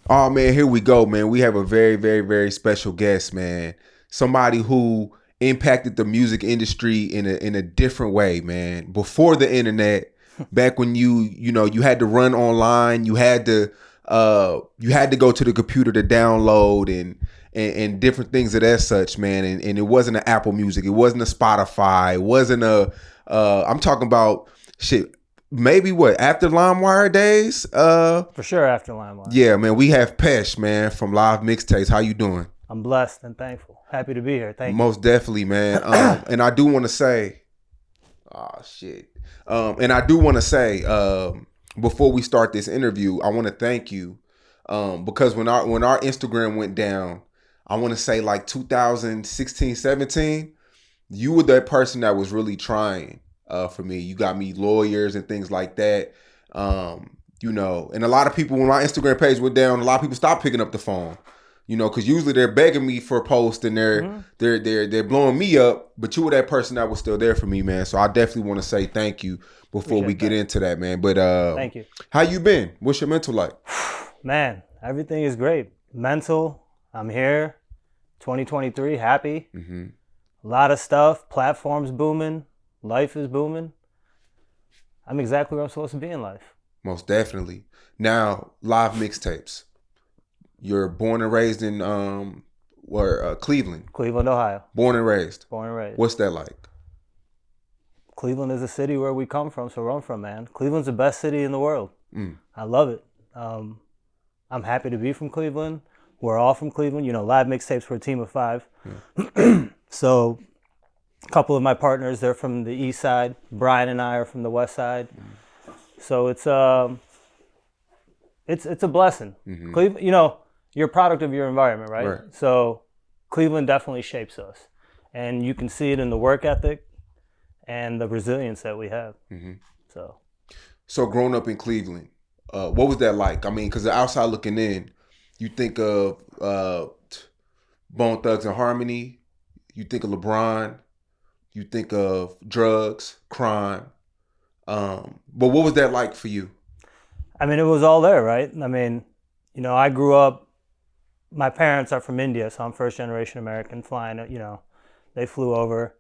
Oh man, here we go, man. We have a very, very, very special guest, man. Somebody who impacted the music industry in a different way, man. Before the internet, back when you had to run online, you had to go to the computer to download and different things of that such, man. And it wasn't an Apple Music, it wasn't a Spotify, it wasn't a I'm talking about shit. Maybe what, after LimeWire days? For sure after LimeWire. Yeah, man. We have Pesh, man, from Livemixtapes. How you doing? I'm blessed and thankful. Happy to be here. Thank you. Most definitely, man. And I do want to say, and I do want to say, before we start this interview, I want to thank you, because when our Instagram went down, I want to say like 2016, 17, you were that person that was really trying. For me, you got me lawyers and things like that. And a lot of people, when my Instagram page went down, a lot of people stopped picking up the phone, because usually they're begging me for a post and they're blowing me up. But you were that person that was still there for me, man. So I definitely want to say thank you before we get into that, man. But thank you. How you been? What's your mental like? Man, everything is great. Mental, I'm here. 2023, happy. Mm-hmm. A lot of stuff. Platforms booming. Life is booming. I'm exactly where I'm supposed to be in life. Most definitely. Now, Livemixtapes. You're born and raised in Cleveland. Cleveland, Ohio. Born and raised. Born and raised. What's that like? Cleveland is a city where we come from, so where I'm from, man. Cleveland's the best city in the world. I love it. I'm happy to be from Cleveland. We're all from Cleveland. Livemixtapes, we're a team of 5. Yeah. So a couple of my partners, they're from the east side. Brian and I are from the west side. So it's a blessing. Mm-hmm. Cleveland, you're a product of your environment, right? So Cleveland definitely shapes us. And you can see it in the work ethic and the resilience that we have. Mm-hmm. So growing up in Cleveland, what was that like? I mean, because the outside looking in, you think of Bone Thugs and Harmony, you think of LeBron, you think of drugs, crime. But what was that like for you? I mean, it was all there, right? I mean, I grew up, my parents are from India, so I'm first generation American flying, they flew over.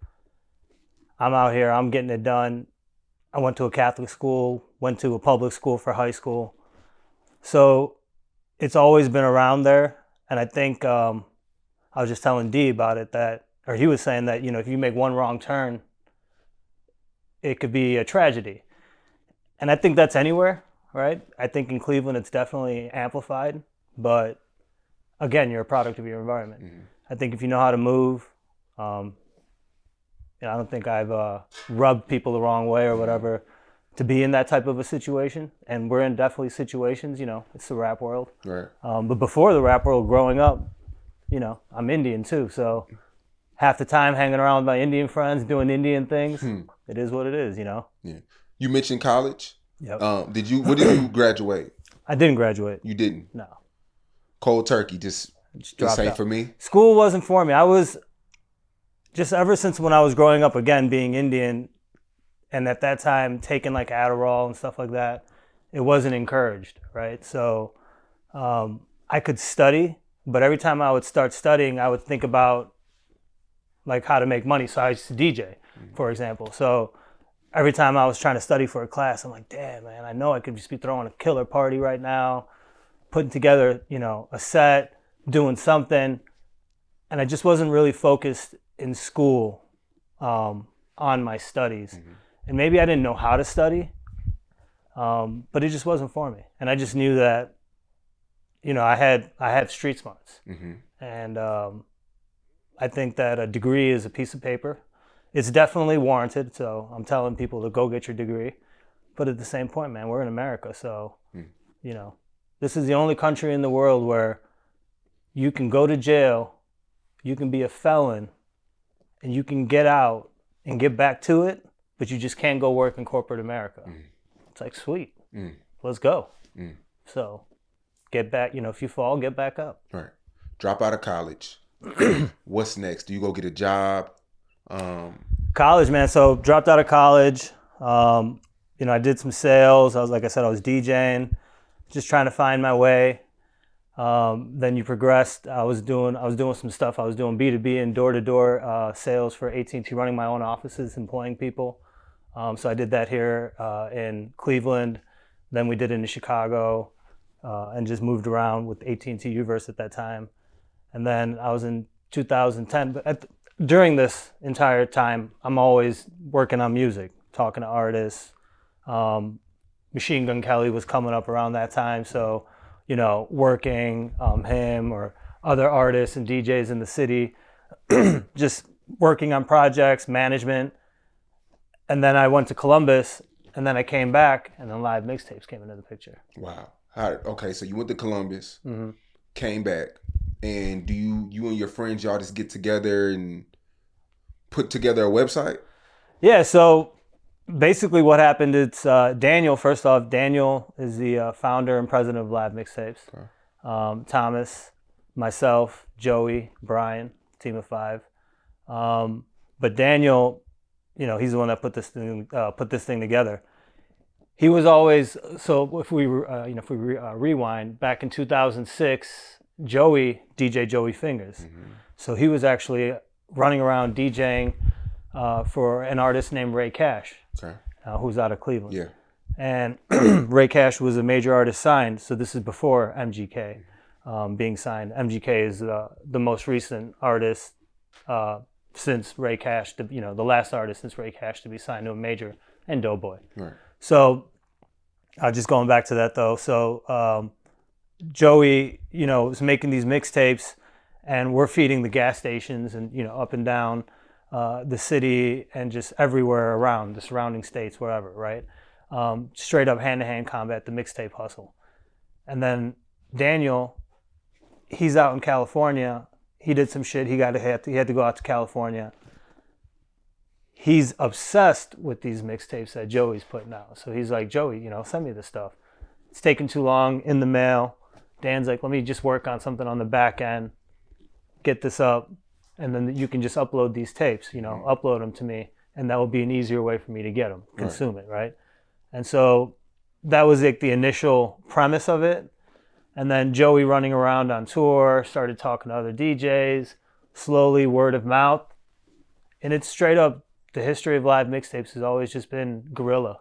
I'm out here, I'm getting it done. I went to a Catholic school, went to a public school for high school. So it's always been around there. And I think, I was just telling D about it or he was saying that, if you make one wrong turn, it could be a tragedy. And I think that's anywhere, right? I think in Cleveland, it's definitely amplified. But again, you're a product of your environment. Mm-hmm. I think if you know how to move, I don't think I've rubbed people the wrong way or whatever to be in that type of a situation. And we're in definitely situations, it's the rap world. Right. But before the rap world, growing up, I'm Indian too. So half the time hanging around with my Indian friends, doing Indian things. It is what it is, Yeah. You mentioned college. Yep. What did you graduate? I didn't graduate. You didn't? No. Cold turkey, just ain't for me? School wasn't for me. I was, just ever since when I was growing up, again, being Indian, and at that time taking like Adderall and stuff like that, it wasn't encouraged, right? So I could study, but every time I would start studying, I would think about like how to make money. So I used to DJ, for example. So every time I was trying to study for a class, I'm like, damn, man, I know I could just be throwing a killer party right now, putting together, a set, doing something. And I just wasn't really focused in school on my studies. Mm-hmm. And maybe I didn't know how to study, but it just wasn't for me. And I just knew that, I had street smarts. Mm-hmm. And I think that a degree is a piece of paper. It's definitely warranted, so I'm telling people to go get your degree. But at the same point, man, we're in America, so, this is the only country in the world where you can go to jail, you can be a felon, and you can get out and get back to it, but you just can't go work in corporate America. It's like, sweet, let's go. So get back, if you fall, get back up. Right. Drop out of college. What's next? Do you go get a job? College, man. So dropped out of college. I did some sales. Like I said, I was DJing, just trying to find my way. Then you progressed. I was doing some stuff. I was doing B2B and door-to-door sales for AT&T, running my own offices, employing people. So I did that here in Cleveland. Then we did it in Chicago, and just moved around with AT&T Uverse at that time. And then I was in 2010. But during this entire time, I'm always working on music, talking to artists. Machine Gun Kelly was coming up around that time, so working him or other artists and DJs in the city, just working on projects, management. And then I went to Columbus, and then I came back, and then Livemixtapes came into the picture. Wow. Okay, so you went to Columbus, came back, and do you and your friends, y'all just get together and put together a website? Yeah, so basically what happened, it's Daniel. First off, Daniel is the founder and president of Livemixtapes. Okay. Thomas, myself, Joey, Brian, team of 5. But Daniel, he's the one that put this thing together. He was always, so if we rewind back in 2006, DJ Joey Fingers. Mm-hmm. So he was actually running around DJing for an artist named Ray Cash, okay. Who's out of Cleveland. Yeah. And Ray Cash was a major artist signed, so this is before MGK being signed. MGK is the most recent artist since Ray Cash, the last artist since Ray Cash to be signed to a major, and Doughboy. Right. So, just going back to that though, so Joey, was making these mixtapes, and we're feeding the gas stations and up and down the city and just everywhere around the surrounding states, wherever, right? Straight up hand-to-hand combat, the mixtape hustle. And then Daniel, he's out in California. He did some shit. He had to go out to California. He's obsessed with these mixtapes that Joey's putting out. So he's like, Joey, send me this stuff. It's taking too long in the mail. Dan's like, let me just work on something on the back end, get this up, and then you can just upload these tapes, upload them to me, and that will be an easier way for me to get them, consume it, right? And so that was like the initial premise of it. And then Joey running around on tour, started talking to other DJs, slowly word of mouth. And it's straight up, the history of Livemixtapes has always just been guerrilla,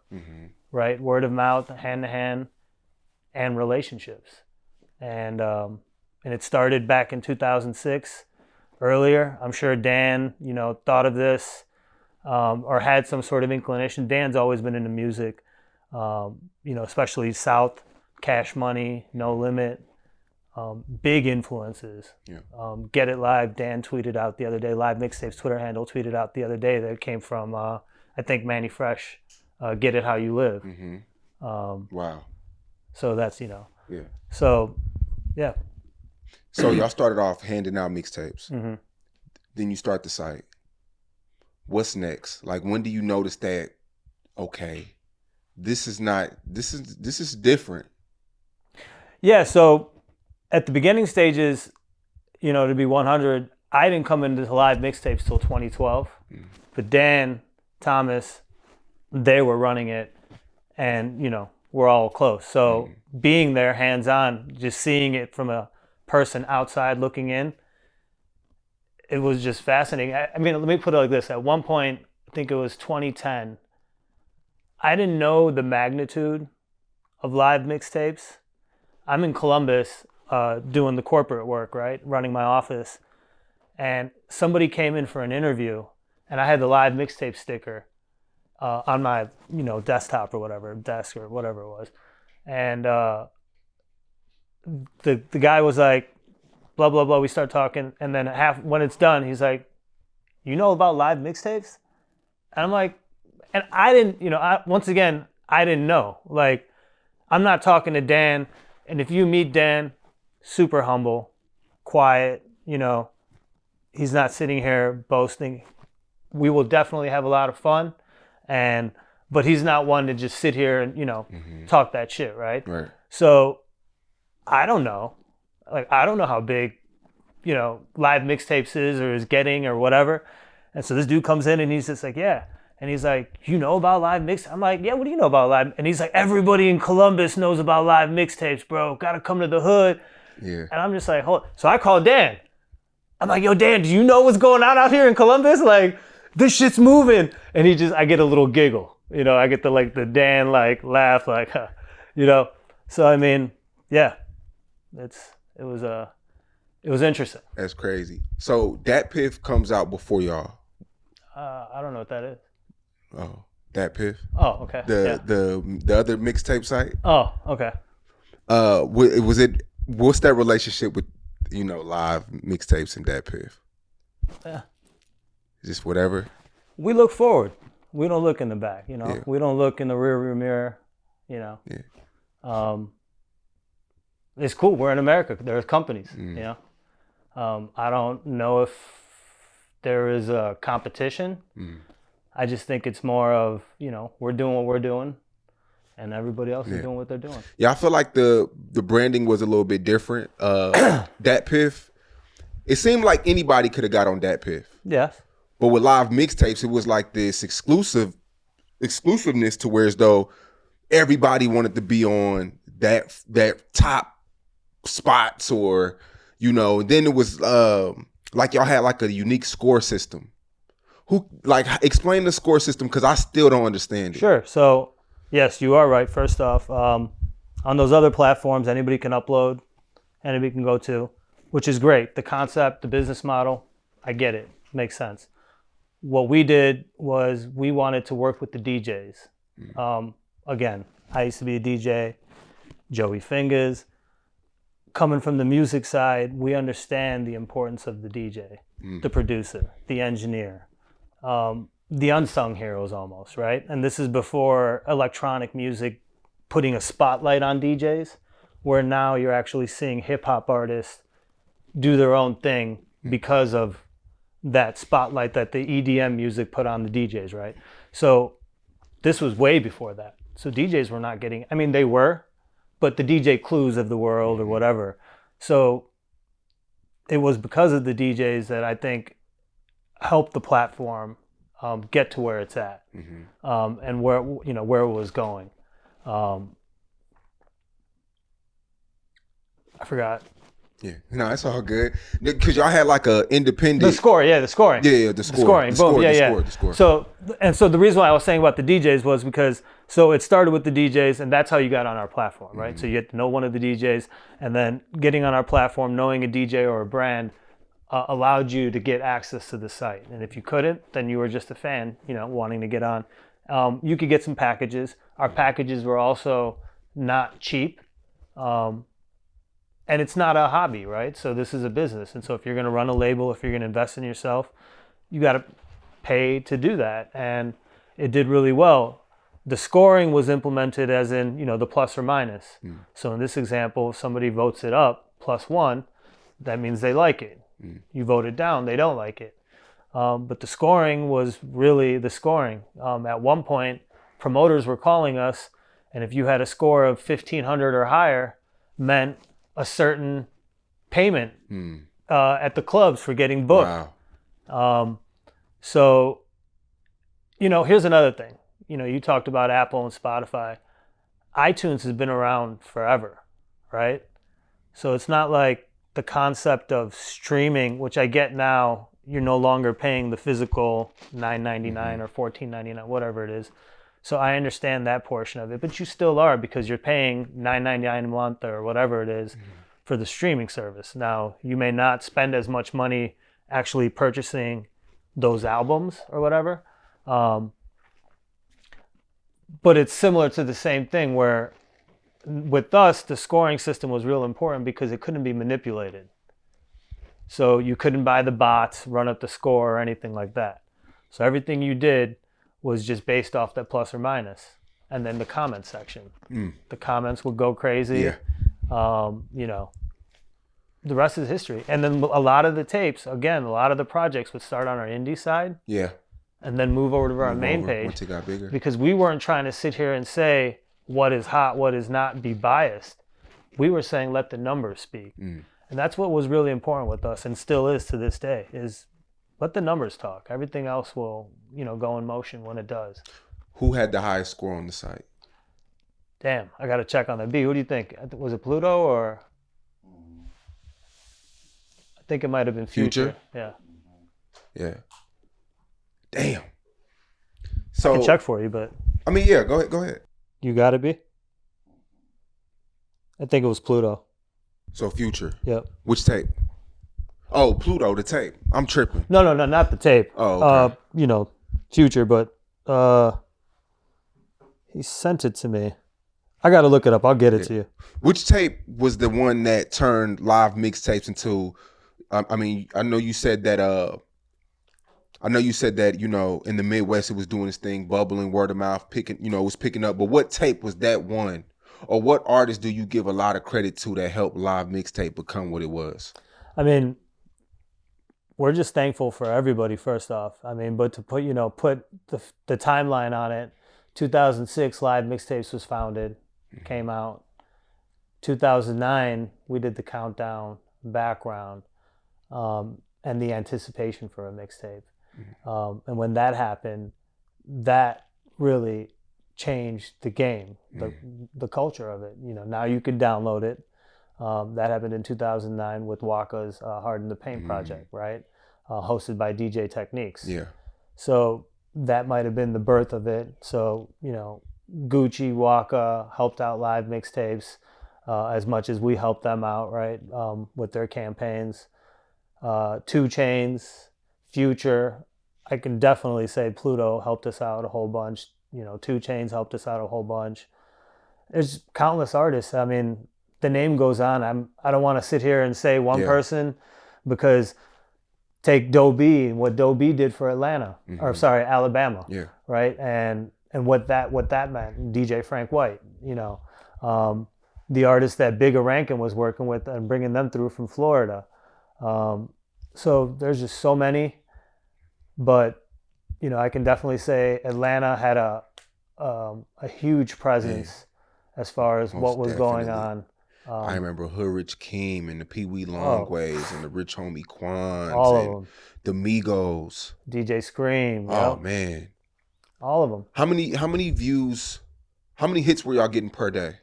right? Word of mouth, hand-to-hand, and relationships. And it started back in 2006, earlier. I'm sure Dan, thought of this or had some sort of inclination. Dan's always been into music, especially South, Cash Money, No Limit, big influences. Yeah. Get It Live, Dan tweeted out the other day, Livemixtapes Twitter handle tweeted out the other day that it came from, I think, Manny Fresh, Get It How You Live. Mm-hmm. Wow. So that's, Yeah. So, yeah. So y'all started off handing out mixtapes. Mm-hmm. Then you start the site. What's next? Like, when do you notice that, okay, this is different? Yeah, so at the beginning stages, to be 100, I didn't come into Livemixtapes till 2012. Mm-hmm. But Dan, Thomas, they were running it, and, we're all close. So being there hands-on, just seeing it from a person outside looking in, it was just fascinating. I mean, let me put it like this. At one point, I think it was 2010, I didn't know the magnitude of Livemixtapes. I'm in Columbus doing the corporate work, right? Running my office. And somebody came in for an interview, and I had the Livemixtape sticker on my, desktop or whatever, desk or whatever it was. And the guy was like, blah, blah, blah. We start talking. And then when it's done, he's like, you know about Livemixtapes? And I'm like, and I didn't, once again, I didn't know. Like, I'm not talking to Dan. And if you meet Dan, super humble, quiet, he's not sitting here boasting. We will definitely have a lot of fun. But he's not one to just sit here and, talk that shit, right? Right. So I don't know. Like, I don't know how big, Livemixtapes is or is getting or whatever. And so this dude comes in and he's just like, yeah. And he's like, you know about live mix? I'm like, yeah, what do you know about live? And he's like, everybody in Columbus knows about live mixtapes, bro. Gotta come to the hood. Yeah. And I'm just like, hold. So I called Dan. I'm like, yo, Dan, do you know what's going on out here in Columbus? Like, this shit's moving. And I get a little giggle. I get the Dan laugh, huh, So I mean, yeah, it was interesting. That's crazy. So Dat Piff comes out before y'all. I don't know what that is. Oh, Dat Piff. Oh, okay. The other mixtape site. Oh, okay. What's that relationship with live mixtapes and Dat Piff? Yeah. Just whatever. We look forward. We don't look in the back. Yeah. We don't look in the rearview mirror. Yeah. It's cool. We're in America. There's companies. Mm. I don't know if there is a competition. Mm. I just think it's more of, we're doing what we're doing and everybody else is doing what they're doing. Yeah, I feel like the branding was a little bit different. Dat Piff, it seemed like anybody could have got on Dat Piff. Yes. But with live mixtapes, it was like this exclusiveness to where as though everybody wanted to be on that top spots or, and then it was like y'all had like a unique score system. Explain the score system because I still don't understand it. Sure. So, yes, you are right. First off, on those other platforms, anybody can upload, anybody can go to, which is great. The concept, the business model, I get it. Makes sense. What we did was we wanted to work with the DJs. Again, I used to be a DJ, Joey Fingers. Coming from the music side, we understand the importance of the DJ, the producer, the engineer, the unsung heroes almost, right? And this is before electronic music putting a spotlight on DJs, where now you're actually seeing hip hop artists do their own thing because of that spotlight that the EDM music put on the DJs, right? So this was way before that. So DJs were not getting, they were, but the DJ Clues of the world or whatever. So it was because of the DJs that I think helped the platform get to where it's at, and where it was going. I forgot. Yeah, no, it's all good because y'all had like a independent. The scoring. The scoring. The score. So the reason why I was saying about the DJs was because it started with the DJs, and that's how you got on our platform, right? So you get to know one of the DJs, and then getting on our platform, knowing a DJ or a brand allowed you to get access to the site. And if you couldn't, then you were just a fan, wanting to get on. You could get some packages. Our packages were also not cheap. And it's not a hobby, right? So this is a business. And so if you're going to run a label, if you're going to invest in yourself, you got to pay to do that. And it did really well. The scoring was implemented as in, the plus or minus. So in this example, if somebody votes it up +1, that means they like it. You vote it down, they don't like it. But the scoring was really the scoring. At one point, promoters were calling us, and if you had a score of 1,500 or higher, meant a certain payment at the clubs for getting booked. Wow. So, here's another thing. You talked about Apple and Spotify. iTunes has been around forever, right? So it's not like the concept of streaming, which I get now, you're no longer paying the physical $9.99 or $14.99, whatever it is. So I understand that portion of it, but you still are because you're paying $9.99 a month or whatever it is for the streaming service. Now, you may not spend as much money actually purchasing those albums or whatever, but it's similar to the same thing where with us, the scoring system was real important because it couldn't be manipulated. So you couldn't buy the bots, run up the score or anything like that. So everything you did was just based off that plus or minus. And then the comment section. The comments would go crazy. Yeah. The rest is history. And then a lot of the tapes, again, a lot of the projects would start on our indie side. Yeah. And then move over to our main page. Once it got bigger. Because we weren't trying to sit here and say what is hot, what is not, be biased. We were saying let the numbers speak. And that's what was really important with us and still is to this day, is let the numbers talk. Everything else will, go in motion when it does. Who had the highest score on the site? Damn, I got to check on that. B, who do you think? Was it Pluto or? I think it might have been Future. Yeah. Yeah. Damn. I So can check for you, but I mean, yeah, go ahead. Go ahead. you got to be. I think it was Pluto. So Future. Yep. Which tape? Oh, Pluto, the tape. I'm tripping. No, not the tape. Oh, okay. Future, but he sent it to me. I got to look it up. I'll get it to you. Which tape was the one that turned live mixtapes into? I mean, I know you said that. In the Midwest it was doing this thing, bubbling, word of mouth, it was picking up. But what tape was that one, or what artist do you give a lot of credit to that helped live mixtape become what it was? I mean, we're just thankful for everybody. First off, I mean, but to put the timeline on it, 2006 Live Mixtapes was founded, came out. 2009 we did the countdown, background, and the anticipation for a mixtape. And when that happened, that really changed the game, the culture of it. Now you could download it. That happened in 2009 with Waka's Hard in the Paint project, right? Hosted by DJ Techniques. Yeah. So that might have been the birth of it. So, Gucci, Waka helped out Live Mixtapes as much as we helped them out, right? With their campaigns. 2 Chainz, Future. I can definitely say Pluto helped us out a whole bunch. 2 Chainz helped us out a whole bunch. There's countless artists. I mean, the name goes on. I don't want to sit here and say one person, because take Doe B and what Doe B did for Alabama. Yeah. Right. And what that meant. DJ Frank White, the artist that Bigga Rankin was working with and bringing them through from Florida. So there's just so many, but I can definitely say Atlanta had a huge presence as far as what was going on. I remember Hood Rich King and the Pee Wee Longways and the Rich Homie Quans all and of them. The Migos. DJ Scream. Oh man. All of them. How many views, how many hits were y'all getting per day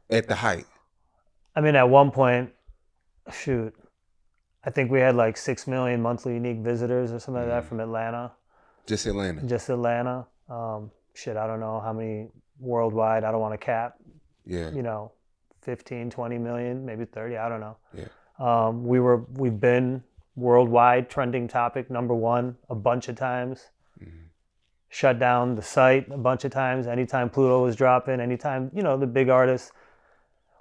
at the height? I mean, at one point, I think we had like 6 million monthly unique visitors or something like that from Atlanta. Just Atlanta? Just Atlanta. I don't know how many worldwide. I don't want to cap. Yeah. 15, 20 million, maybe 30. I don't know. Yeah. We've been worldwide trending topic #1 a bunch of times. Shut down the site a bunch of times. Anytime Pluto was dropping, anytime, the big artists.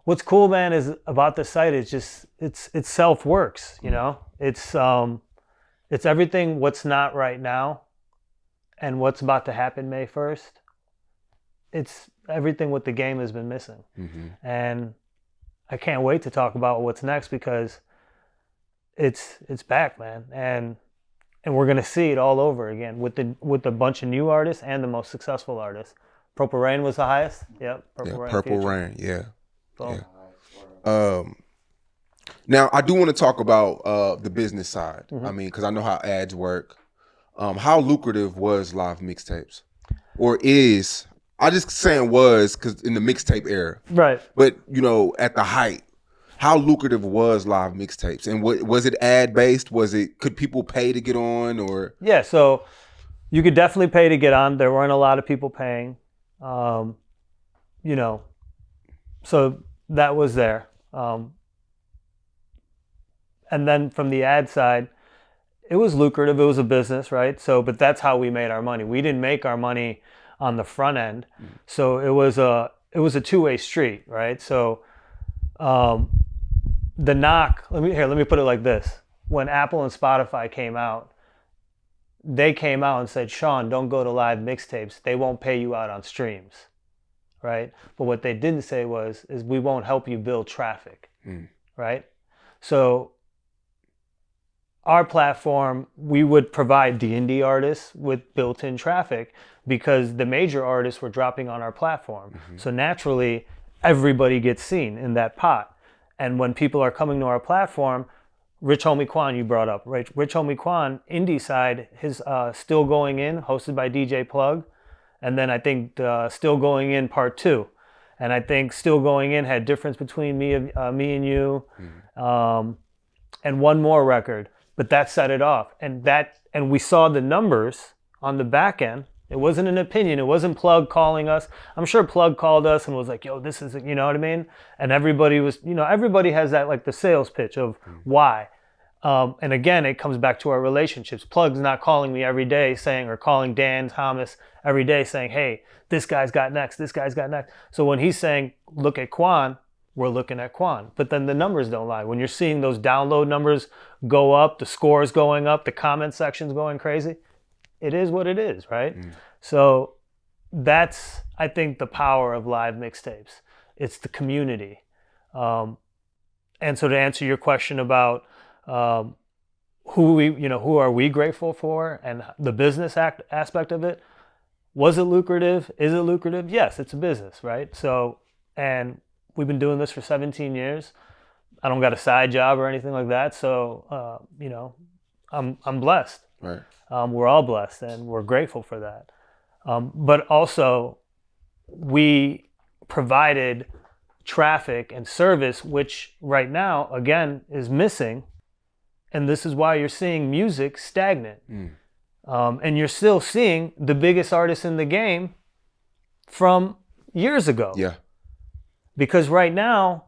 What's cool, man, is about the site is just it's self-works, It's everything what's not right now and what's about to happen May 1st. It's everything what the game has been missing. And I can't wait to talk about what's next, because it's back, man. And we're gonna see it all over again with a bunch of new artists and the most successful artists. Purple Rain was the highest. Yep. Purple Rain. Yeah. Boom. Yeah. Now I do want to talk about the business side. I mean, because I know how ads work. How lucrative was live mixtapes, or is? I just saying was because in the mixtape era, right? But at the height, how lucrative was live mixtapes, and was it ad based? Could people pay to get on, or? Yeah, so you could definitely pay to get on. There weren't a lot of people paying, so that was there. And then from the ad side, it was lucrative. It was a business, right? So, but that's how we made our money. We didn't make our money on the front end. So it was a 2-way street, right? So the knock, let me put it like this. When Apple and Spotify came out, they came out and said, Sean, don't go to live mixtapes. They won't pay you out on streams, right? But what they didn't say is we won't help you build traffic, right? So our platform, we would provide the indie artists with built-in traffic because the major artists were dropping on our platform. So naturally, everybody gets seen in that pot. And when people are coming to our platform, Rich Homie Quan you brought up. Rich Homie Quan, indie side, his Still Going In, hosted by DJ Plug. And then I think Still Going In Part 2. And I think Still Going In had difference between me and you, and one more record. But that set it off. And we saw the numbers on the back end. It wasn't an opinion. It wasn't Plug calling us. I'm sure Plug called us and was like, yo, this is, you know what I mean? And everybody was, everybody has that, like the sales pitch of why. And again, it comes back to our relationships. Plug's not calling me every day saying, or calling Dan Thomas every day saying, hey, this guy's got next, this guy's got next. So when he's saying, look at Quan, we're looking at Quan. But then the numbers don't lie. When you're seeing those download numbers go up, the scores going up, the comment sections going crazy, it is what it is, right? So that's, I think, the power of live mixtapes. It's the community. And so to answer your question about who are we grateful for and the business aspect of it, was it lucrative? Is it lucrative? Yes, it's a business, right? So, and we've been doing this for 17 years. I don't got a side job or anything like that. So, I'm blessed. Right. We're all blessed and we're grateful for that. But also, we provided traffic and service, which right now, again, is missing. And this is why you're seeing music stagnant. And you're still seeing the biggest artists in the game from years ago. Yeah. Because right now,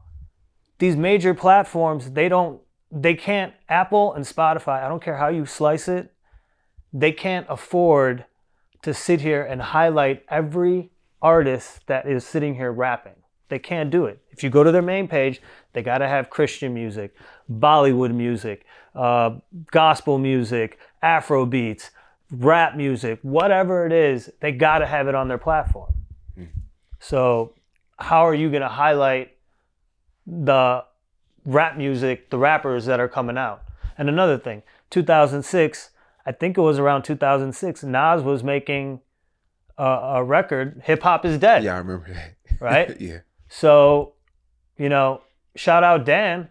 these major platforms, they can't, Apple and Spotify, I don't care how you slice it, they can't afford to sit here and highlight every artist that is sitting here rapping. They can't do it. If you go to their main page, they got to have Christian music, Bollywood music, gospel music, Afro beats, rap music, whatever it is, they got to have it on their platform. So how are you going to highlight the rap music, the rappers that are coming out? And another thing, 2006, I think it was around 2006, Nas was making a record, Hip Hop is Dead. Yeah, I remember that. Right? Yeah. So, shout out Dan.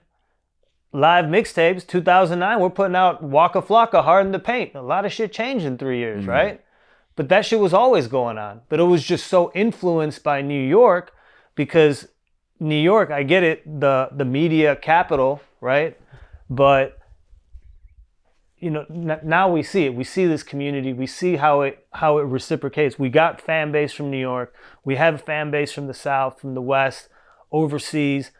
Live Mixtapes, 2009, we're putting out Waka Flocka, Hard in the Paint. A lot of shit changed in 3 years, right? But that shit was always going on. But it was just so influenced by New York because New York, I get it, the media capital, right? But now we see it. We see this community. We see how it reciprocates. We got fan base from New York. We have a fan base from the South, from the West, overseas,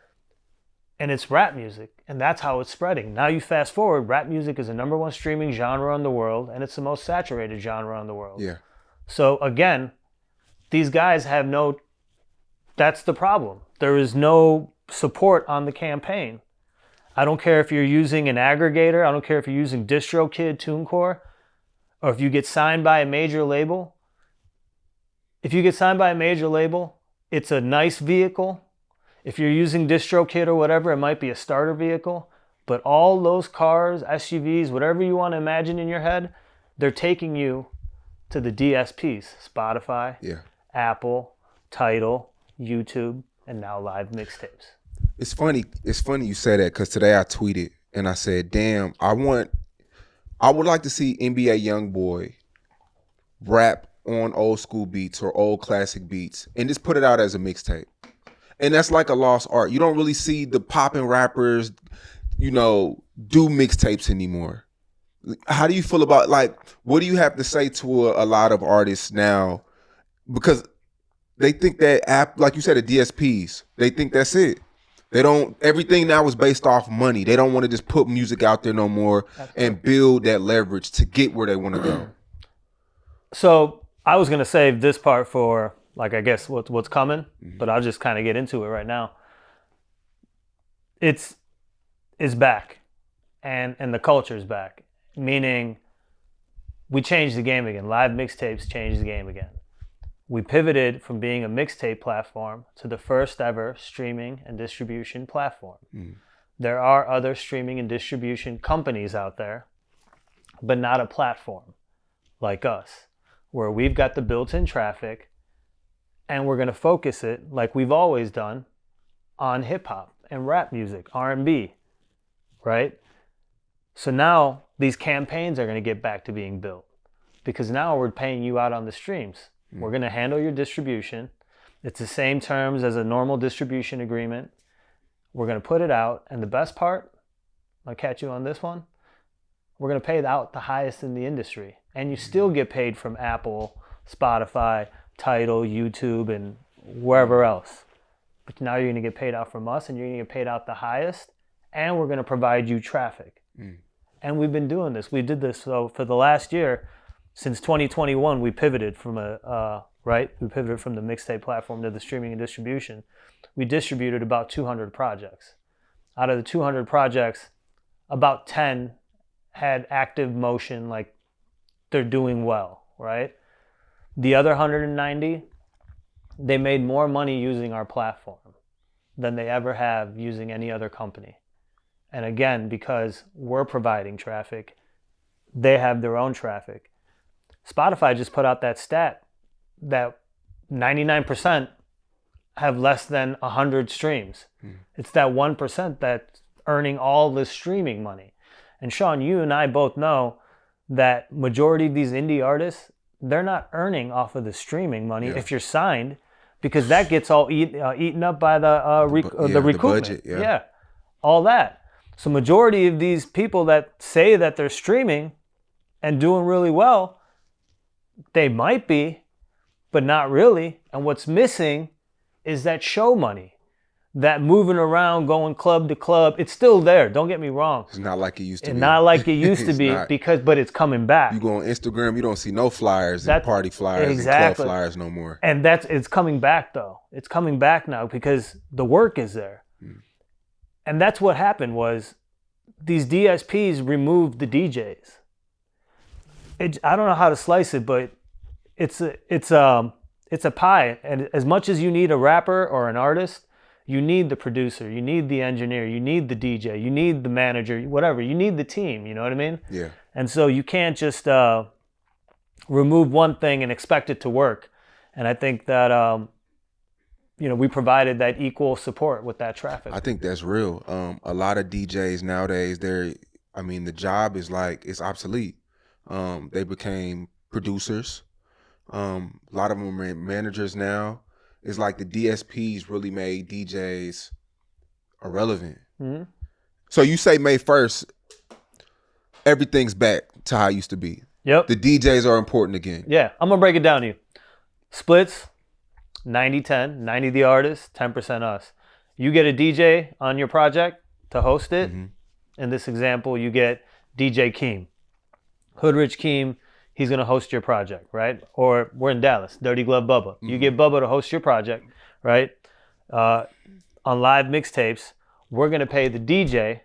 and it's rap music, and that's how it's spreading. Now you fast forward, rap music is the #1 streaming genre in the world, and it's the most saturated genre in the world. Yeah. So again, these guys have that's the problem. There is no support on the campaign. I don't care if you're using an aggregator. I don't care if you're using DistroKid, TuneCore, or if you get signed by a major label. If you get signed by a major label, it's a nice vehicle. If you're using DistroKid or whatever, it might be a starter vehicle. But all those cars, SUVs, whatever you want to imagine in your head, they're taking you to the DSPs, Spotify, Apple, Tidal, YouTube, and now Live Mixtapes. It's funny you say that because today I tweeted and I said, damn, I would like to see NBA YoungBoy rap on old school beats or old classic beats and just put it out as a mixtape. And that's like a lost art. You don't really see the popping rappers, do mixtapes anymore. How do you feel about, what do you have to say to a lot of artists now? Because they think that, like you said, the DSPs, they think that's it. Everything now is based off money. They don't want to just put music out there no more and build that leverage to get where they want to go. So I was going to save this part for, I guess what's coming, but I'll just kind of get into it right now. It's back, and the culture's back, meaning we changed the game again. Live mixtapes changed the game again. We pivoted from being a mixtape platform to the first ever streaming and distribution platform. There are other streaming and distribution companies out there, but not a platform like us, where we've got the built-in traffic and we're going to focus it, like we've always done, on hip-hop and rap music, R&B, right? So now these campaigns are going to get back to being built because now we're paying you out on the streams. We're going to handle your distribution. It's the same terms as a normal distribution agreement. We're going to put it out. And the best part, I'll catch you on this one, we're going to pay out the highest in the industry. And you still get paid from Apple, Spotify, Tidal, YouTube, and wherever else. But now you're going to get paid out from us, and you're going to get paid out the highest, and we're going to provide you traffic. And we've been doing this. We did this so for the last year. Since 2021, we pivoted from we pivoted from the mixtape platform to the streaming and distribution. We distributed about 200 projects. Out of the 200 projects, about 10 had active motion, like they're doing well, right? The other 190, they made more money using our platform than they ever have using any other company. And again, because we're providing traffic, they have their own traffic. Spotify just put out that stat that 99% have less than 100 streams. It's that 1% that's earning all the streaming money. And Sean, you and I both know that majority of these indie artists, they're not earning off of the streaming money if you're signed, because that gets all eaten up by the recoupment. The budget, all that. So majority of these people that say that they're streaming and doing really well, they might be, but not really. And what's missing is that show money, that moving around, going club to club. It's still there. Don't get me wrong. It's not like it used to be. Not like it used to be but it's coming back. You go on Instagram, you don't see no flyers and party flyers and club flyers no more. And it's coming back though. It's coming back now because the work is there. And that's what happened was these DSPs removed the DJs. I don't know how to slice it, but it's a pie. And as much as you need a rapper or an artist, you need the producer, you need the engineer, you need the DJ, you need the manager, whatever. You need the team, you know what I mean? Yeah. And so you can't just remove one thing and expect it to work. And I think that we provided that equal support with that traffic. I think that's real. A lot of DJs nowadays, the job is it's obsolete. They became producers. A lot of them are managers now. It's like the DSPs really made DJs irrelevant. So you say May 1st, everything's back to how it used to be. Yep. The DJs are important again. Yeah, I'm going to break it down to you. Splits, 90-10, 90 the artist, 10% us. You get a DJ on your project to host it. In this example, you get DJ Keem. Hoodrich Keem, he's going to host your project, right? Or we're in Dallas, Dirty Glove Bubba. You get Bubba to host your project, right? On live mixtapes, we're going to pay the DJ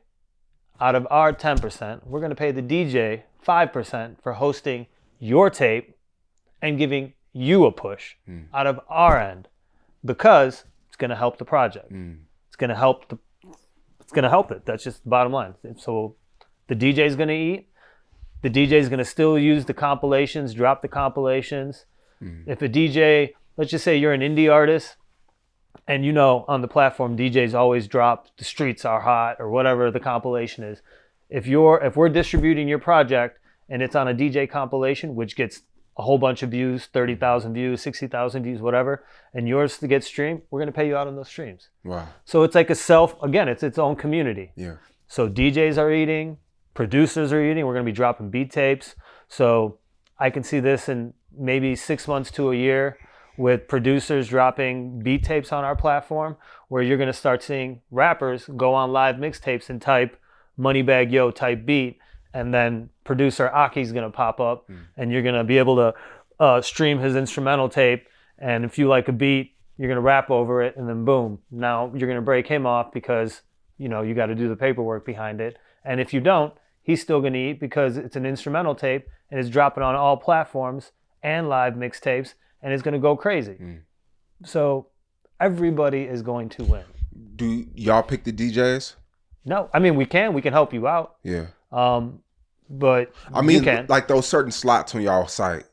out of our 10%. We're going to pay the DJ 5% for hosting your tape and giving you a push out of our end because it's going to help the project. It's going to help it. That's just the bottom line. So the DJ is going to eat. The DJ is going to still use the compilations, drop the compilations. If a DJ, let's just say you're an indie artist and on the platform DJs always drop The Streets Are Hot or whatever the compilation is. If we're distributing your project and it's on a DJ compilation, which gets a whole bunch of views, 30,000 views, 60,000 views, whatever, and yours to get streamed, we're going to pay you out on those streams. Wow. So it's like it's its own community. Yeah. So DJs are eating, producers are eating, we're going to be dropping beat tapes. So I can see this in maybe 6 months to a year with producers dropping beat tapes on our platform, where you're going to start seeing rappers go on live mixtapes and type Moneybag Yo type beat, and then producer Aki's going to pop up and you're going to be able to stream his instrumental tape. And if you like a beat, you're going to rap over it, and then boom, now you're going to break him off because, you got to do the paperwork behind it. And if you don't, he's still going to eat because it's an instrumental tape and it's dropping on all platforms and live mixtapes, and it's going to go crazy. So everybody is going to win. Do y'all pick the DJs? No, we can help you out. Yeah. But you can. Like those certain slots on y'all site,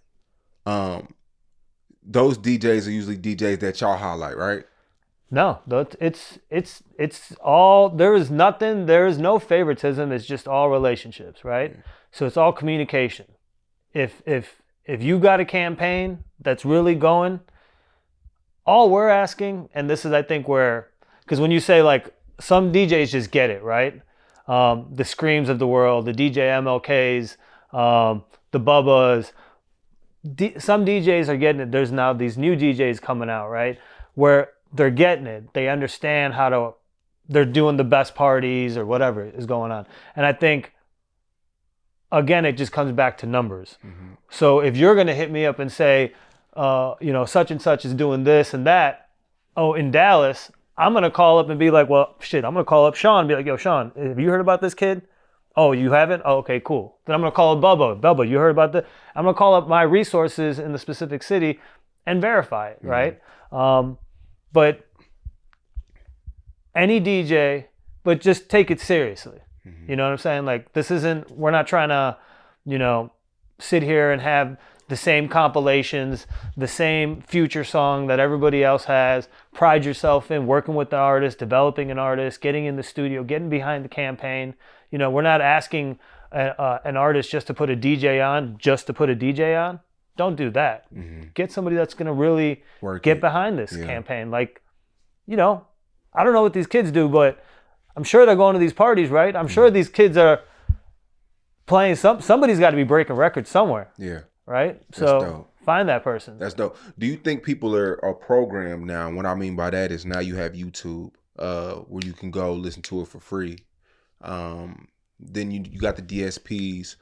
those DJs are usually DJs that y'all highlight, right? No, it's all, there is nothing, there is no favoritism. It's just all relationships, right? So it's all communication. If you got a campaign that's really going, all we're asking, and this is I think where, because when you say like some DJs just get it, right? The Screams of the world, the DJ MLKs, the Bubbas. Some DJs are getting it. There's now these new DJs coming out, right? Where they're getting it. They understand how to, they're doing the best parties or whatever is going on. And I think, again, it just comes back to numbers. Mm-hmm. So if you're going to hit me up and say, such and such is doing this and that, in Dallas, I'm going to call up and be like, well, shit, I'm going to call up Sean and be like, yo, Sean, have you heard about this kid? Oh, you haven't? Oh, okay, cool. Then I'm going to call up Bubba. Bubba, you heard about that? I'm going to call up my resources in the specific city and verify it, right? But any DJ, but just take it seriously. Mm-hmm. You know what I'm saying? Like, this isn't, we're not trying to, sit here and have the same compilations, the same future song that everybody else has. Pride yourself in working with the artist, developing an artist, getting in the studio, getting behind the campaign. We're not asking an artist just to put a DJ on, just to put a DJ on. Don't do that. Mm-hmm. Get somebody that's going to really get behind this campaign. Like, I don't know what these kids do, but I'm sure they're going to these parties, right? I'm sure these kids are playing somebody's got to be breaking records somewhere. Yeah. Right? So dope. Find that person. That's dope. Do you think people are programmed now? What I mean by that is now you have YouTube where you can go listen to it for free. Then you got the DSPs.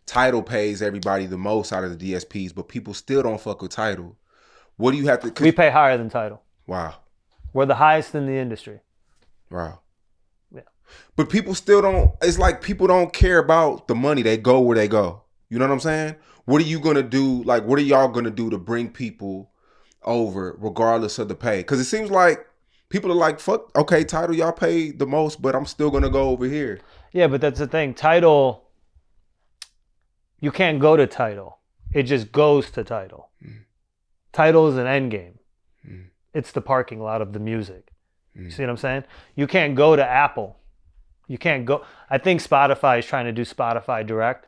Tidal pays everybody the most out of the DSPs, but people still don't fuck with Tidal. What do you have to... We pay higher than Tidal. Wow. We're the highest in the industry. Wow. Yeah. But people still don't... It's like people don't care about the money. They go where they go. You know what I'm saying? What are you going to do? Like, what are y'all going to do to bring people over regardless of the pay? Because it seems like people are like, fuck, okay, Tidal, y'all pay the most, but I'm still going to go over here. Yeah, but that's the thing. Tidal, you can't go to Tidal. It just goes to Tidal. Tidal is an end game. It's the parking lot of the music. You see what I'm saying? You can't go to Apple. You can't go. I think Spotify is trying to do Spotify Direct,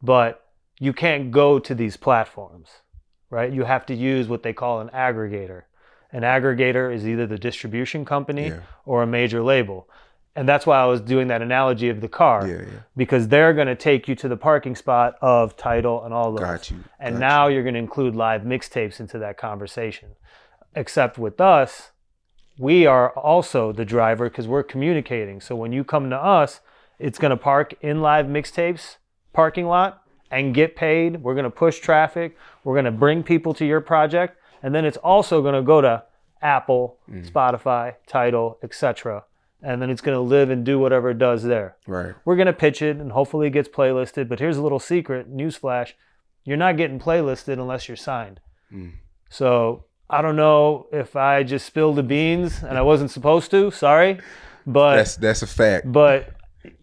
but you can't go to these platforms, right? You have to use what they call an aggregator. An aggregator is either the distribution company or a major label. And that's why I was doing that analogy of the car, because they're going to take you to the parking spot of Tidal and all those. Got you. And now you're going to include live mixtapes into that conversation. Except with us, we are also the driver because we're communicating. So when you come to us, it's going to park in live mixtapes parking lot and get paid. We're going to push traffic. We're going to bring people to your project. And then it's also going to go to Apple, Spotify, Tidal, etc. And then it's going to live and do whatever it does there. Right. We're going to pitch it and hopefully it gets playlisted. But here's a little secret, newsflash. You're not getting playlisted unless you're signed. So I don't know if I just spilled the beans and I wasn't supposed to. Sorry. But that's a fact. But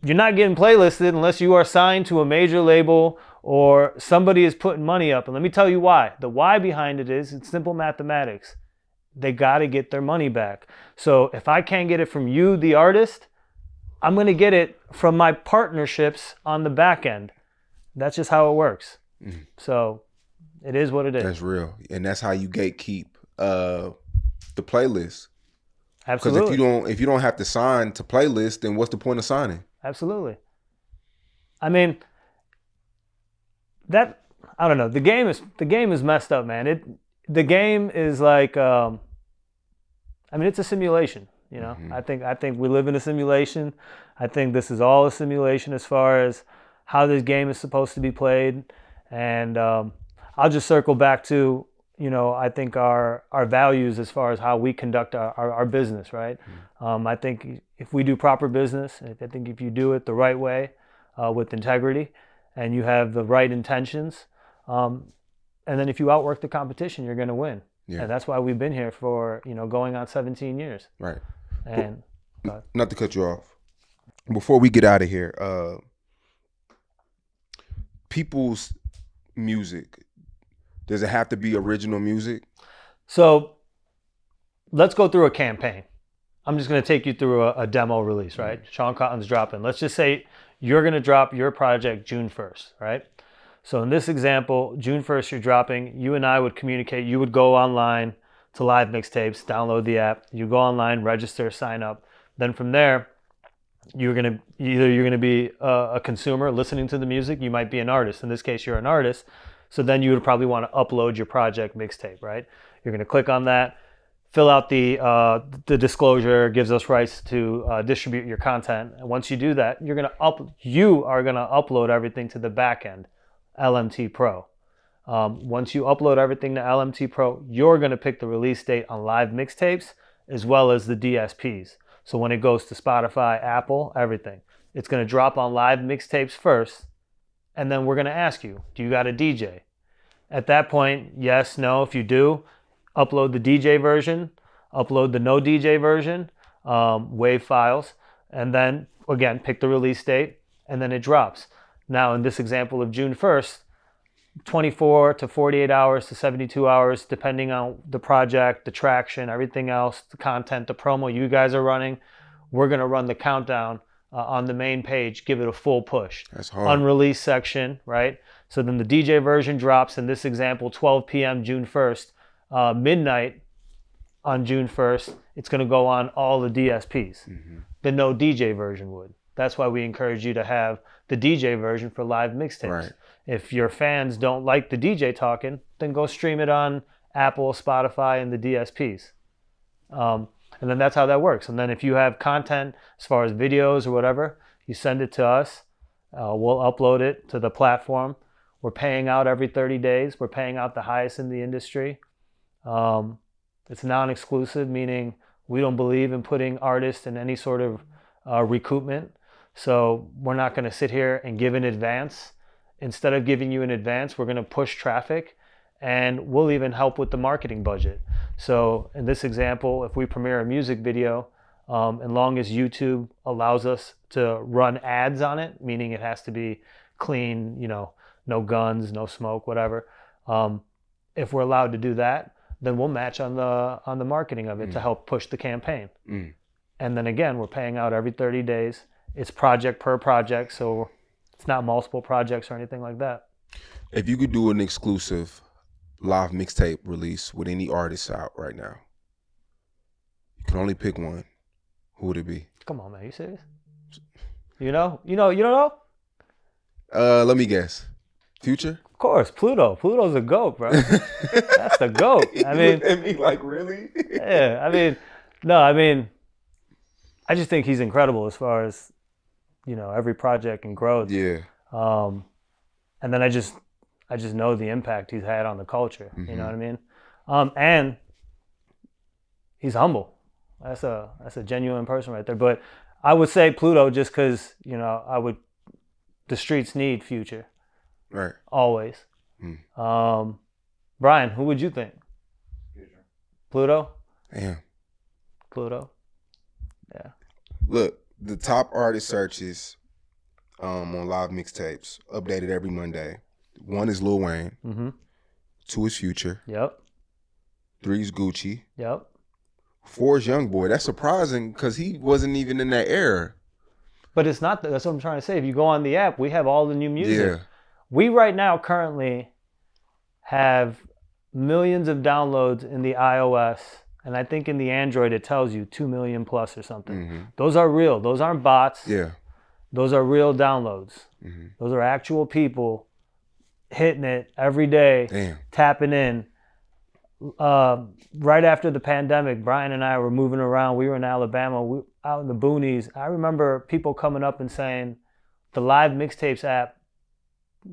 you're not getting playlisted unless you are signed to a major label or somebody is putting money up. And let me tell you why. The why behind it is it's simple mathematics. They got to get their money back. So if I can't get it from you, the artist, I'm going to get it from my partnerships on the back end. That's just how it works. So it is what it is. That's real. And that's how you gatekeep the playlist. Absolutely. Because if you don't have to sign to playlist, then what's the point of signing? Absolutely. I mean, I don't know. The game is messed up, man. The game is like, it's a simulation. You know, I think we live in a simulation. I think this is all a simulation as far as how this game is supposed to be played. And I'll just circle back to, I think our values as far as how we conduct our business, right? I think if we do proper business, I think if you do it the right way with integrity and you have the right intentions, and then if you outwork the competition, you're going to win. Yeah. And that's why we've been here for, going on 17 years. Right. And not to cut you off. Before we get out of here, people's music, does it have to be original music? So let's go through a campaign. I'm just going to take you through a demo release, right? Sean Cotton's dropping. Let's just say you're going to drop your project June 1st, right? So in this example, June 1st, you're dropping. You and I would communicate. You would go online to Livemixtapes, download the app. You go online, register, sign up. Then from there, you're going to be a consumer listening to the music. You might be an artist. In this case, you're an artist. So then you would probably want to upload your project mixtape, right? You're going to click on that, fill out the disclosure, gives us rights to distribute your content. And once you do that, you are gonna upload everything to the back end, LMT Pro. Once you upload everything to LMT Pro, you're gonna pick the release date on Livemixtapes as well as the DSPs. So when it goes to Spotify, Apple, everything, it's gonna drop on Livemixtapes first, and then we're gonna ask you, do you got a DJ? At that point, yes, no. If you do, upload the DJ version, upload the no DJ version, WAV files, and then again, pick the release date, and then it drops. Now, in this example of June 1st, 24 to 48 hours to 72 hours, depending on the project, the traction, everything else, the content, the promo you guys are running, we're going to run the countdown on the main page, give it a full push. That's hard. Unreleased section, right? So then the DJ version drops, in this example, 12 p.m. June 1st. Midnight on June 1st, it's going to go on all the DSPs. Mm-hmm. The no DJ version would. That's why we encourage you to have the DJ version for Livemixtapes. Right. If your fans don't like the DJ talking, then go stream it on Apple, Spotify, and the DSPs. And then that's how that works. And then if you have content as far as videos or whatever, you send it to us. We'll upload it to the platform. We're paying out every 30 days. We're paying out the highest in the industry. It's non-exclusive, meaning we don't believe in putting artists in any sort of recoupment. So we're not going to sit here and give an advance. Instead of giving you an advance, we're going to push traffic, and we'll even help with the marketing budget. So in this example, if we premiere a music video, as long as YouTube allows us to run ads on it, meaning it has to be clean, no guns, no smoke, whatever. If we're allowed to do that, then we'll match on the marketing of it to help push the campaign. And then again, we're paying out every 30 days. It's project per project, so it's not multiple projects or anything like that. If you could do an exclusive live mixtape release with any artist out right now, you can only pick one, who would it be? Come on, man, you serious? You don't know? Let me guess. Future? Of course, Pluto. Pluto's a GOAT, bro. That's the GOAT. I mean, looked at me like, really? Yeah, I just think he's incredible as far as, every project and growth. Yeah. And then I just know the impact he's had on the culture. Mm-hmm. You know what I mean? And he's humble. That's a genuine person right there. But I would say Pluto just because, the streets need Future. Right. Always. Brian, who would you think? Future. Pluto? Damn. Pluto? Yeah. Look, the top artist searches on Livemixtapes, updated every Monday. 1 is Lil Wayne. Mm-hmm. 2 is Future. Yep. 3 is Gucci. Yep. 4 is Young Boy. That's surprising because he wasn't even in that era. But it's not, that's what I'm trying to say. If you go on the app, we have all the new music. Yeah. We right now currently have millions of downloads in the iOS, and I think in the Android it tells you 2 million plus or something. Mm-hmm. Those are real. Those aren't bots. Yeah. Those are real downloads. Mm-hmm. Those are actual people hitting it every day, Damn. tapping in. Right after the pandemic, Brian and I were moving around. We were in Alabama, out in the boonies. I remember people coming up and saying the Livemixtapes app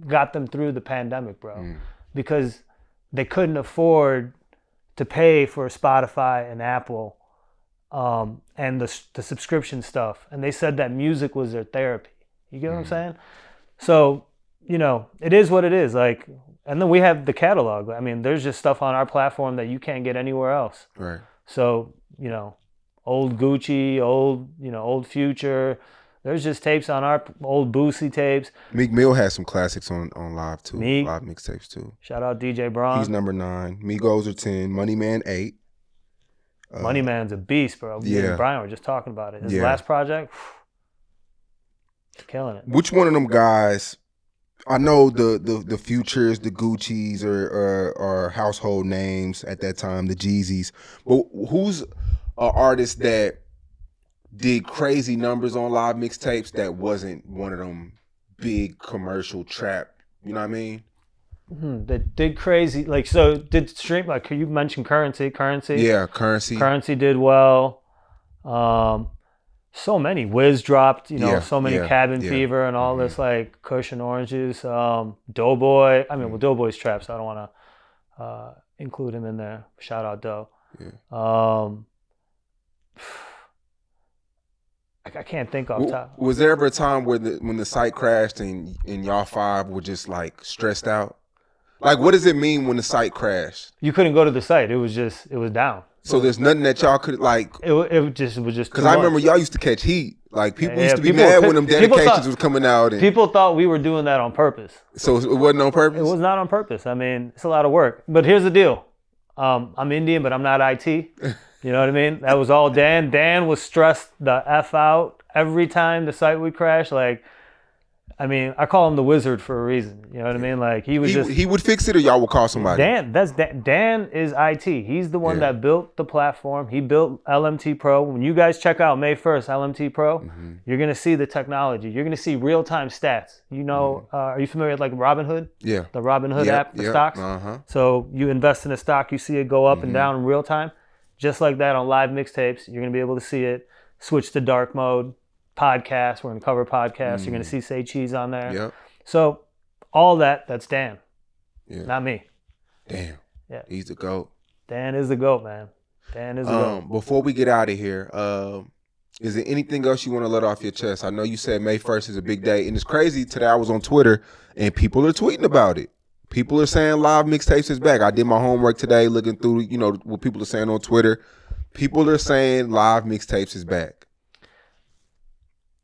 got them through the pandemic, bro. Because they couldn't afford to pay for Spotify and Apple and the subscription stuff. And they said that music was their therapy. You get what I'm saying? So, it is what it is. Like, and then we have the catalog. I mean, there's just stuff on our platform that you can't get anywhere else. Right. So, old Gucci, old Future. There's just tapes on our old Boosie tapes. Meek Mill has some classics on live too. Meek. Live mixtapes too. Shout out DJ Braun. He's number 9. Migos are 10. Money Man 8. Money Man's a beast, bro. Me and Brian were just talking about it. His last project, killing it. Which one of them guys? I know the Futures, the Gucci's, or household names at that time, the Jeezys. But who's an artist that did crazy numbers on live mixtapes that wasn't one of them big commercial trap? You know what I mean? That did crazy, like, so did stream, like you mentioned Currency. Yeah, Currency. Currency did well. So many. Wiz dropped, so many Cabin Fever and all this, like, Kush and Orange Juice. Doughboy. I mean, well, Doughboy's trap, so I don't want to include him in there. Shout out Doe. Yeah. I can't think off top. Was there ever a time where when the site crashed and y'all five were just, like, stressed out? Like, what does it mean when the site crashed? You couldn't go to the site. It was down. So there's nothing that y'all could, like... It was just because I remember y'all used to catch heat. Like, people used to be mad when them dedications was coming out. And people thought we were doing that on purpose. So it wasn't on purpose? It was not on purpose. I mean, it's a lot of work. But here's the deal. I'm Indian, but I'm not IT. You know what I mean? That was all Dan. Dan was stressed the F out every time the site would crash. Like, I mean, I call him the wizard for a reason. You know what I mean? Like, he would fix it, or y'all would call somebody? Dan is IT. He's the one that built the platform. He built LMT Pro. When you guys check out May 1st, LMT Pro, you're going to see the technology. You're going to see real-time stats. You know, are you familiar with, like, Robinhood? Yeah. The Robinhood app for stocks? Uh-huh. So you invest in a stock, you see it go up and down in real time. Just like that on live mixtapes, you're going to be able to see it. Switch to dark mode. Podcasts, we're going to cover podcasts. You're going to see Say Cheese on there. Yep. So all that's Dan, not me. Damn. Yeah. He's the GOAT. Dan is the GOAT, man. Dan is the GOAT. Before we get out of here, is there anything else you want to let off your chest? I know you said May 1st is a big day, and it's crazy. Today I was on Twitter, and people are tweeting about it. People are saying live mixtapes is back. I did my homework today looking through, what people are saying on Twitter. People are saying live mixtapes is back.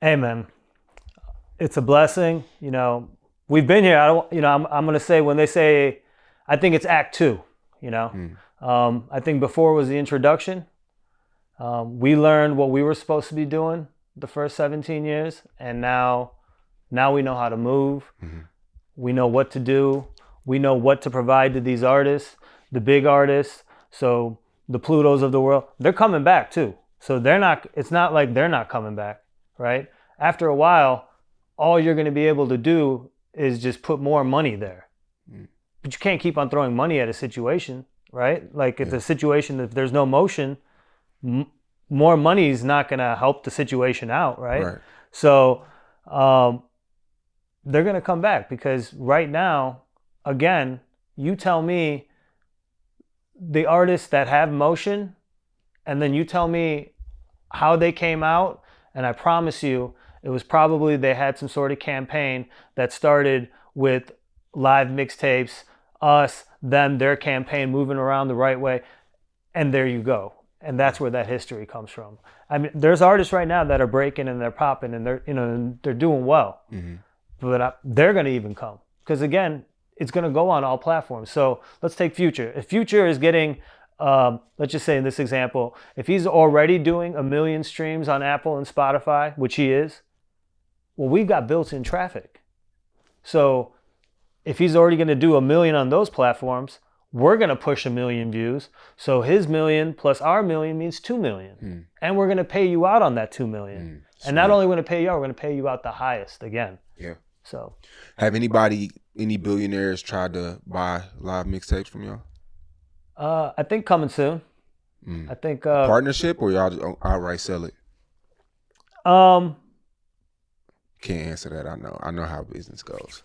Hey, man, it's a blessing. We've been here. I'm going to say, when they say, I think it's Act 2, I think before was the introduction. We learned what we were supposed to be doing the first 17 years. And now we know how to move. We know what to do. We know what to provide to these artists, the big artists. So the Plutos of the world, they're coming back too. So it's not like they're not coming back. Right? After a while, all you're going to be able to do is just put more money there. But you can't keep on throwing money at a situation, right? Like, if the situation, if there's no motion, more money is not going to help the situation out, right? So they're going to come back, because right now, again, you tell me the artists that have motion, and then you tell me how they came out. And I promise you, it was probably they had some sort of campaign that started with live mixtapes, us, them, their campaign moving around the right way. And there you go. And that's where that history comes from. I mean, there's artists right now that are breaking and they're popping and they're doing well. But they're going to even come. Because again, it's going to go on all platforms. So let's take Future. If Future is getting... let's just say in this example, if he's already doing 1 million streams on Apple and Spotify, which he is, well, we've got built-in traffic. So if he's already going to do 1 million on those platforms, we're going to push 1 million views. So his 1 million plus our 1 million means 2 million. And we're going to pay you out on that 2 million. And not only are we going to pay you out, we're going to pay you out the highest again. Yeah. So have any billionaires tried to buy live mixtapes from y'all? I think coming soon. I think partnership, or y'all just outright sell it? Can't answer that. I know how business goes.